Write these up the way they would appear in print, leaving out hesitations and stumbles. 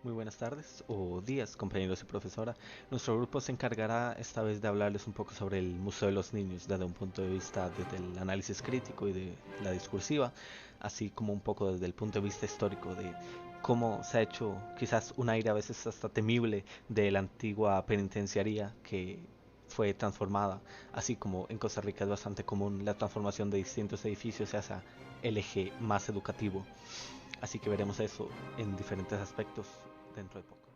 Muy buenas tardes o días, compañeros y profesora. Nuestro grupo se encargará esta vez de hablarles un poco sobre el Museo de los Niños desde un punto de vista desde el análisis crítico y de la discursiva, así como un poco desde el punto de vista histórico de cómo se ha hecho quizás un aire a veces hasta temible de la antigua penitenciaría que fue transformada, así como en Costa Rica es bastante común la transformación de distintos edificios hacia el eje más educativo. Así que veremos eso en diferentes aspectos dentro de poco.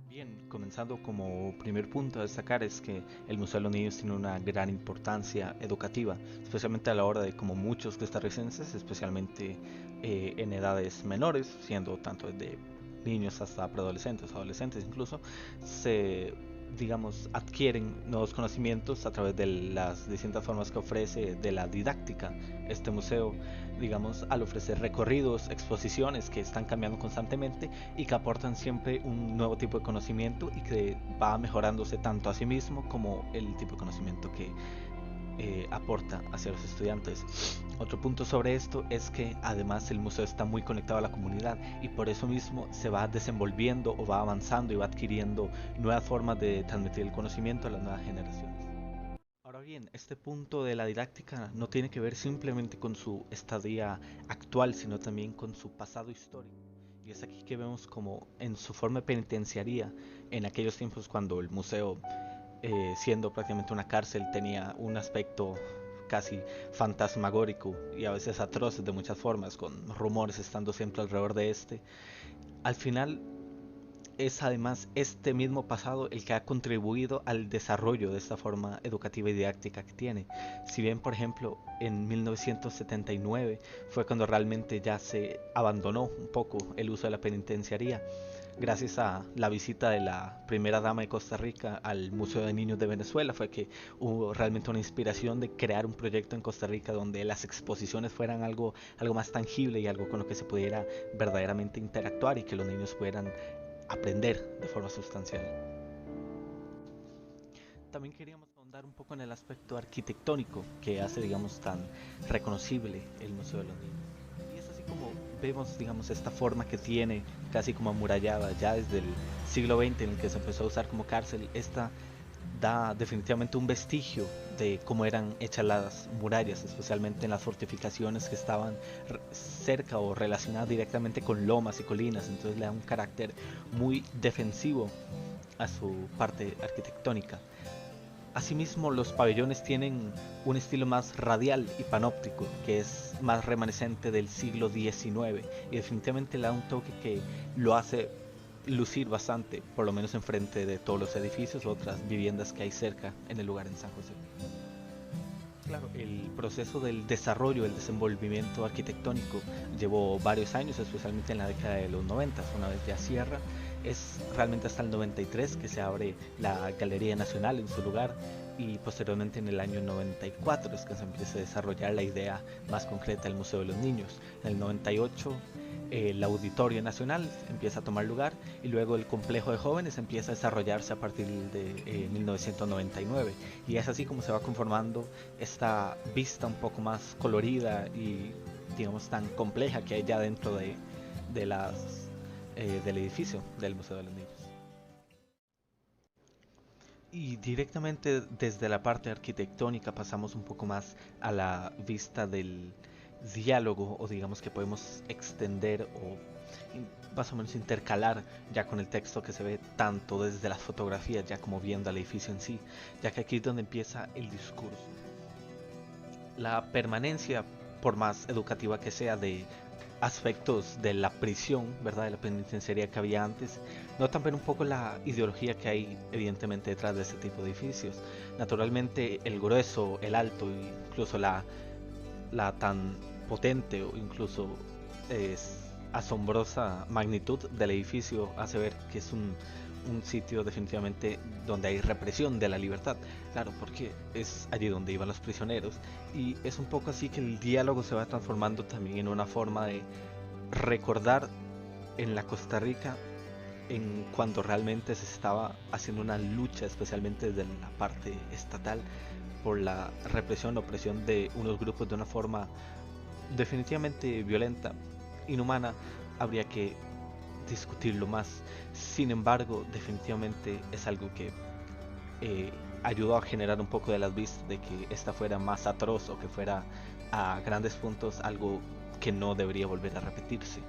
Bien, comenzando como primer punto a destacar es que el Museo de los Niños tiene una gran importancia educativa, especialmente a la hora de como muchos costarricenses, especialmente en edades menores, siendo tanto desde niños hasta preadolescentes, adolescentes incluso, se digamos adquieren nuevos conocimientos a través de las distintas formas que ofrece de la didáctica este museo, digamos, al ofrecer recorridos, exposiciones que están cambiando constantemente y que aportan siempre un nuevo tipo de conocimiento y que va mejorándose tanto a sí mismo como el tipo de conocimiento que aporta hacia los estudiantes. Otro punto sobre esto es que además el museo está muy conectado a la comunidad y por eso mismo se va desenvolviendo o va avanzando y va adquiriendo nuevas formas de transmitir el conocimiento a las nuevas generaciones. Ahora bien, este punto de la didáctica no tiene que ver simplemente con su estadía actual, sino también con su pasado histórico. Y es aquí que vemos como en su forma penitenciaria, en aquellos tiempos cuando el museo, siendo prácticamente una cárcel, tenía un aspecto casi fantasmagórico y a veces atroces de muchas formas, con rumores estando siempre alrededor de este. Al final es además este mismo pasado el que ha contribuido al desarrollo de esta forma educativa y didáctica que tiene. Si bien, por ejemplo, en 1979 fue cuando realmente ya se abandonó un poco el uso de la penitenciaría, gracias a la visita de la primera dama de Costa Rica al Museo de Niños de Venezuela, fue que hubo realmente una inspiración de crear un proyecto en Costa Rica donde las exposiciones fueran algo más tangible y algo con lo que se pudiera verdaderamente interactuar y que los niños pudieran aprender de forma sustancial. También queríamos ahondar un poco en el aspecto arquitectónico que hace, digamos, tan reconocible el Museo de los Niños. Y es así como vemos, digamos, esta forma que tiene, casi como amurallada, ya desde el siglo XX en el que se empezó a usar como cárcel. Esta da definitivamente un vestigio de cómo eran hechas las murallas, especialmente en las fortificaciones que estaban cerca o relacionadas directamente con lomas y colinas, entonces le da un carácter muy defensivo a su parte arquitectónica. Asimismo, los pabellones tienen un estilo más radial y panóptico, que es más remanescente del siglo XIX y definitivamente le da un toque que lo hace lucir bastante, por lo menos enfrente de todos los edificios o otras viviendas que hay cerca en el lugar en San José. Claro, el proceso del desarrollo, el desenvolvimiento arquitectónico llevó varios años, especialmente en la década de los 90, una vez ya cierra. Es realmente hasta el 93 que se abre la Galería Nacional en su lugar y posteriormente en el año 94 es que se empieza a desarrollar la idea más concreta del Museo de los Niños. En el 98 el Auditorio Nacional empieza a tomar lugar y luego el complejo de jóvenes empieza a desarrollarse a partir de 1999 y es así como se va conformando esta vista un poco más colorida y digamos tan compleja que hay ya dentro de del edificio del Museo de los Niños. Y directamente desde la parte arquitectónica pasamos un poco más a la vista del diálogo o digamos que podemos extender o más o menos intercalar ya con el texto que se ve tanto desde las fotografías ya como viendo al edificio en sí, ya que aquí es donde empieza el discurso. La permanencia, por más educativa que sea, de aspectos de la prisión, ¿verdad? De la penitenciaría que había antes, notan ver un poco la ideología que hay evidentemente detrás de este tipo de edificios. Naturalmente el grueso, el alto, incluso la tan potente o incluso es asombrosa magnitud del edificio hace ver que es un sitio definitivamente donde hay represión de la libertad. Claro, porque es allí donde iban los prisioneros. Y es un poco así que el diálogo se va transformando también en una forma de recordar en la Costa Rica en cuando realmente se estaba haciendo una lucha, especialmente desde la parte estatal, por la represión, opresión de unos grupos de una forma definitivamente violenta, inhumana. Habría que discutirlo más. Sin embargo, definitivamente es algo que ayudó a generar un poco de las vistas de que esta fuera más atroz o que fuera a grandes puntos algo que no debería volver a repetirse.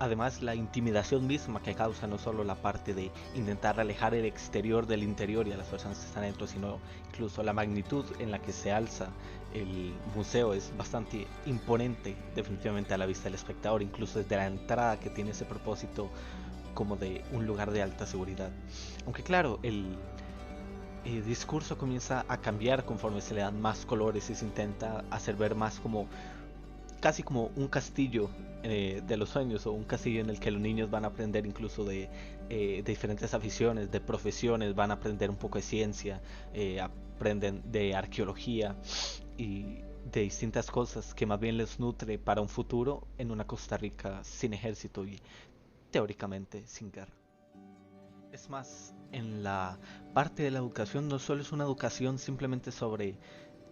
Además, la intimidación misma que causa no solo la parte de intentar alejar el exterior del interior y a las personas que están dentro, sino incluso la magnitud en la que se alza el museo es bastante imponente definitivamente a la vista del espectador, incluso desde la entrada que tiene ese propósito como de un lugar de alta seguridad. Aunque claro, el discurso comienza a cambiar conforme se le dan más colores y se intenta hacer ver más como casi como un castillo de los sueños o un castillo en el que los niños van a aprender incluso de diferentes aficiones, de profesiones, van a aprender un poco de ciencia, aprenden de arqueología y de distintas cosas que más bien les nutre para un futuro en una Costa Rica sin ejército y teóricamente sin guerra. Es más, en la parte de la educación no solo es una educación simplemente sobre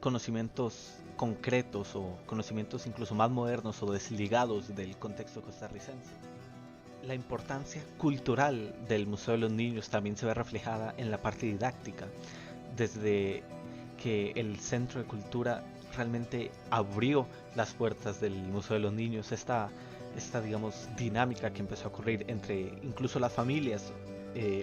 conocimientos concretos o conocimientos incluso más modernos o desligados del contexto costarricense. La importancia cultural del Museo de los Niños también se ve reflejada en la parte didáctica, desde que el Centro de Cultura realmente abrió las puertas del Museo de los Niños, esta digamos dinámica que empezó a ocurrir entre incluso las familias,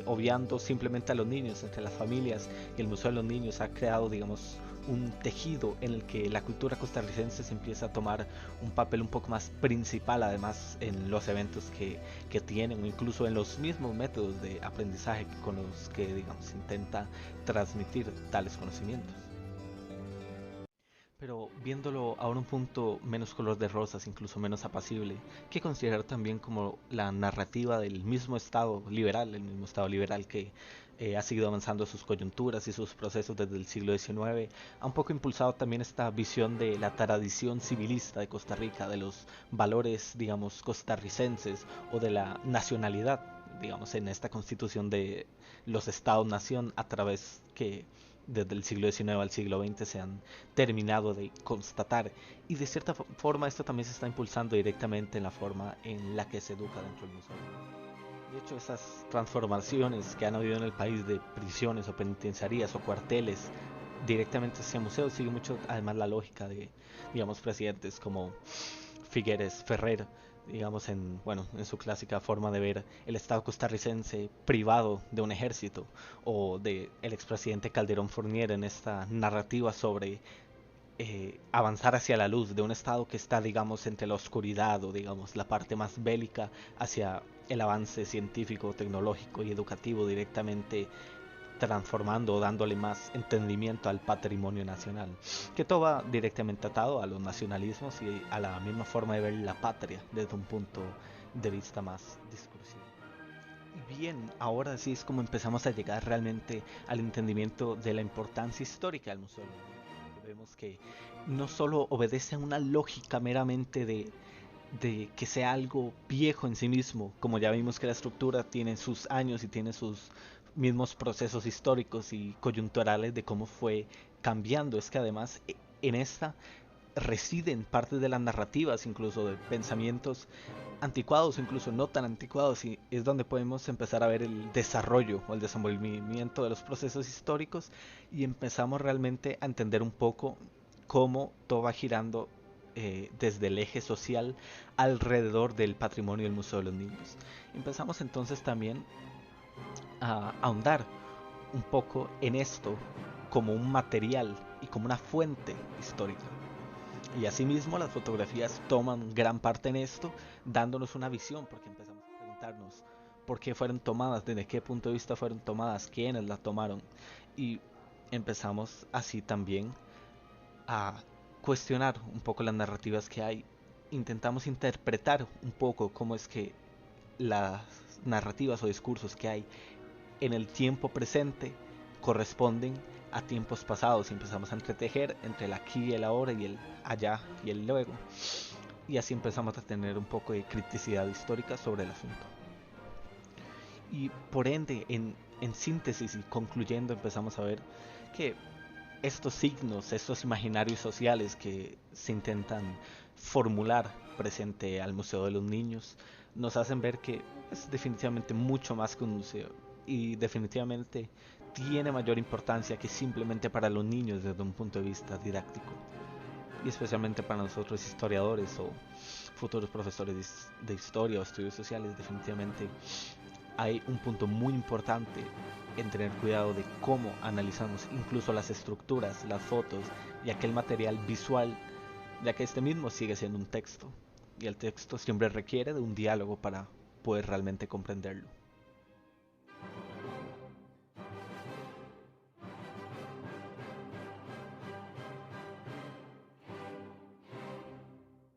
obviando simplemente a los niños, entre las familias y el Museo de los Niños ha creado digamos un tejido en el que la cultura costarricense se empieza a tomar un papel un poco más principal, además en los eventos que tienen o incluso en los mismos métodos de aprendizaje con los que digamos intenta transmitir tales conocimientos. Pero viéndolo ahora un punto menos color de rosas, incluso menos apacible, que considerar también como la narrativa del mismo Estado liberal, el mismo Estado liberal que ha seguido avanzando sus coyunturas y sus procesos desde el siglo XIX, ha un poco impulsado también esta visión de la tradición civilista de Costa Rica, de los valores, digamos, costarricenses o de la nacionalidad, digamos, en esta constitución de los Estados-nación a través que desde el siglo XIX al siglo XX se han terminado de constatar y de cierta forma esto también se está impulsando directamente en la forma en la que se educa dentro del museo. De hecho, esas transformaciones que han habido en el país de prisiones o penitenciarías o cuarteles directamente hacia museos sigue mucho además la lógica de, digamos, presidentes como Figueres Ferrer, digamos, en su clásica forma de ver el Estado costarricense privado de un ejército, o de el expresidente Calderón Fournier en esta narrativa sobre avanzar hacia la luz de un Estado que está, digamos, entre la oscuridad o, digamos, la parte más bélica hacia el avance científico, tecnológico y educativo directamente transformando o dándole más entendimiento al patrimonio nacional, que todo va directamente atado a los nacionalismos y a la misma forma de ver la patria desde un punto de vista más discursivo. Y bien, ahora sí es como empezamos a llegar realmente al entendimiento de la importancia histórica del museo. Vemos que no solo obedece a una lógica meramente de que sea algo viejo en sí mismo, como ya vimos que la estructura tiene sus años y tiene sus mismos procesos históricos y coyunturales de cómo fue cambiando, es que además en esta residen partes de las narrativas, incluso de pensamientos anticuados, incluso no tan anticuados, y es donde podemos empezar a ver el desarrollo o el desenvolvimiento de los procesos históricos y empezamos realmente a entender un poco cómo todo va girando desde el eje social alrededor del patrimonio del Museo de los Niños. Empezamos entonces también a ahondar un poco en esto como un material y como una fuente histórica. Y asimismo las fotografías toman gran parte en esto, dándonos una visión, porque empezamos a preguntarnos por qué fueron tomadas, desde qué punto de vista fueron tomadas, quiénes las tomaron. Y empezamos así también a cuestionar un poco las narrativas que hay. Intentamos interpretar un poco cómo es que las narrativas o discursos que hay en el tiempo presente corresponden a tiempos pasados y empezamos a entretejer entre el aquí y el ahora y el allá y el luego. Y así empezamos a tener un poco de criticidad histórica sobre el asunto. Y por ende, en síntesis y concluyendo, empezamos a ver que estos signos, estos imaginarios sociales que se intentan formular presente al Museo de los Niños, nos hacen ver que es definitivamente mucho más que un museo y definitivamente tiene mayor importancia que simplemente para los niños desde un punto de vista didáctico y especialmente para nosotros historiadores o futuros profesores de historia o estudios sociales. Definitivamente hay un punto muy importante en tener cuidado de cómo analizamos incluso las estructuras, las fotos y aquel material visual, ya que este mismo sigue siendo un texto y el texto siempre requiere de un diálogo para poder realmente comprenderlo.